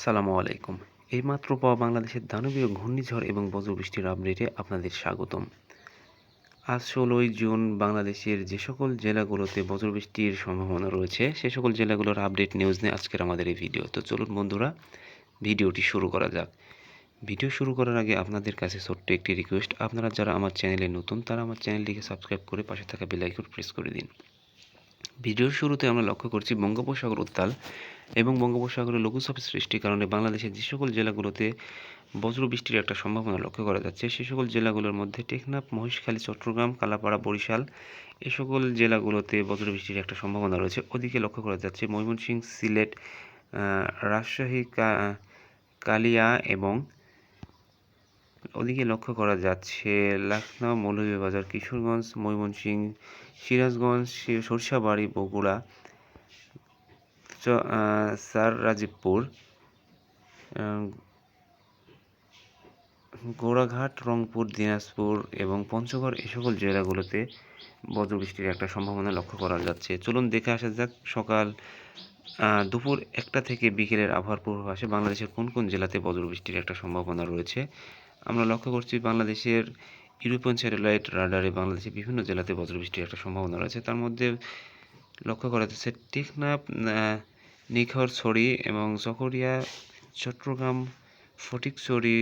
আসসালামু আলাইকুম। এইমাত্র পাওয়া বাংলাদেশের দানবীয় ঘূর্ণিঝড় এবং বজ্রবৃষ্টির আপডেটে আপনাদের স্বাগতম। আজ ১৬ই জুন বাংলাদেশের যে সকল জেলাগুলোতে বজ্রবৃষ্টির সম্ভাবনা রয়েছে সে সকল জেলাগুলোর আপডেট নিউজ নিয়ে আজকের আমাদের এই ভিডিও। তো চলুন বন্ধুরা ভিডিওটি শুরু করা যাক। ভিডিও শুরু করার আগে আপনাদের কাছে ছোট্ট একটি রিকোয়েস্ট, আপনারা যারা আমার চ্যানেলে নতুন তারা আমার চ্যানেলটিকে সাবস্ক্রাইব করে পাশে থাকা বেল আইকন প্রেস করে দিন। ভিডিওর শুরুতে আমরা লক্ষ্য করছি বঙ্গোপসাগর উত্তাল এবং বঙ্গোপসাগরে লঘুচাপের সৃষ্টির কারণে বাংলাদেশের যে সকল জেলাগুলোতে বজ্রবৃষ্টির একটা সম্ভাবনা লক্ষ্য করা যাচ্ছে সে সকল জেলাগুলোর মধ্যে টেকনাফ, মহেশখালী, চট্টগ্রাম, কালাপাড়া, বরিশাল এ সকল জেলাগুলোতে বজ্রবৃষ্টির একটা সম্ভাবনা রয়েছে। ওদিকে লক্ষ্য করা যাচ্ছে ময়মনসিংহ, সিলেট, রাজশাহী, কালিয়া এবং ওদিকে লক্ষ্য করা যাচ্ছে লখনউ, মৌলভীবাজার, কিশোরগঞ্জ, ময়মনসিংহ, সিরাজগঞ্জ, সরিষাবাড়ি, বগুড়া, রাজীবপুর, গোড়াঘাট, রংপুর, দিনাজপুর এবং পঞ্চগড় এ সকল জেলাগুলোতে বজ্রবৃষ্টির একটা সম্ভাবনা লক্ষ্য করা যাচ্ছে। চলুন দেখে আসা যাক দুপুর 1টা থেকে বিকেলের আবহাওয়ার পূর্বাভাসে বাংলাদেশের কোন কোন জেলাতে বজ্রবৃষ্টির একটা সম্ভাবনা রয়েছে। আমরা লক্ষ্য করছি বাংলাদেশের ইউরোপিয়ান স্যাটেলাইট রাডারে বাংলাদেশের বিভিন্ন জেলাতে বজ্রবৃষ্টির একটা সম্ভাবনা রয়েছে। তার মধ্যে লক্ষ্য করা যাচ্ছে টেকনাফ, নিখরছড়ি এবং চকরিয়া, চট্টগ্রাম, ফটিকছড়ি,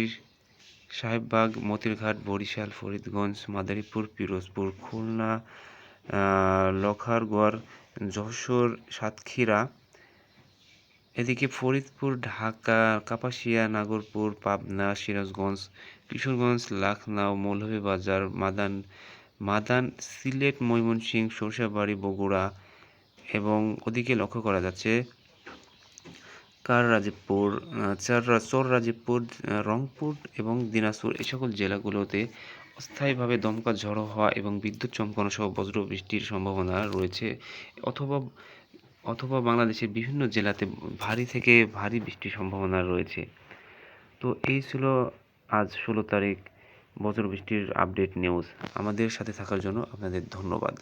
সাহেববাগ, মতিরঘাট, বরিশাল, ফরিদগঞ্জ, মাদারীপুর, পিরোজপুর, খুলনা, লখারগড়, যশোর, সাতক্ষীরা, এদিকে ফরিদপুর, ঢাকা, কাপাসিয়া, নাগরপুর, পাবনা, সিরাজগঞ্জ, কিশোরগঞ্জ, লখনউ, মৌলভীবাজার, মাদান, সিলেট, ময়মনসিংহ, সরিষাবাড়ি, বগুড়া এবং ওদিকে লক্ষ্য করা যাচ্ছে রাজীবপুর, চর রাজীবপুর, রংপুর এবং দিনাজপুর এই সকল জেলাগুলোতে অস্থায়ীভাবে দমকা ঝড়ো হওয়া এবং বিদ্যুৎ চমকানো সহ বজ্রবৃষ্টির সম্ভাবনা রয়েছে অথবা বাংলাদেশের বিভিন্ন জেলাতে ভারী থেকে ভারী বৃষ্টির সম্ভাবনা রয়েছে। তো এই ছিল আজ 16 তারিখ বজ্রবৃষ্টির আপডেট নিউজ। আমাদের সাথে থাকার জন্য আপনাদের ধন্যবাদ।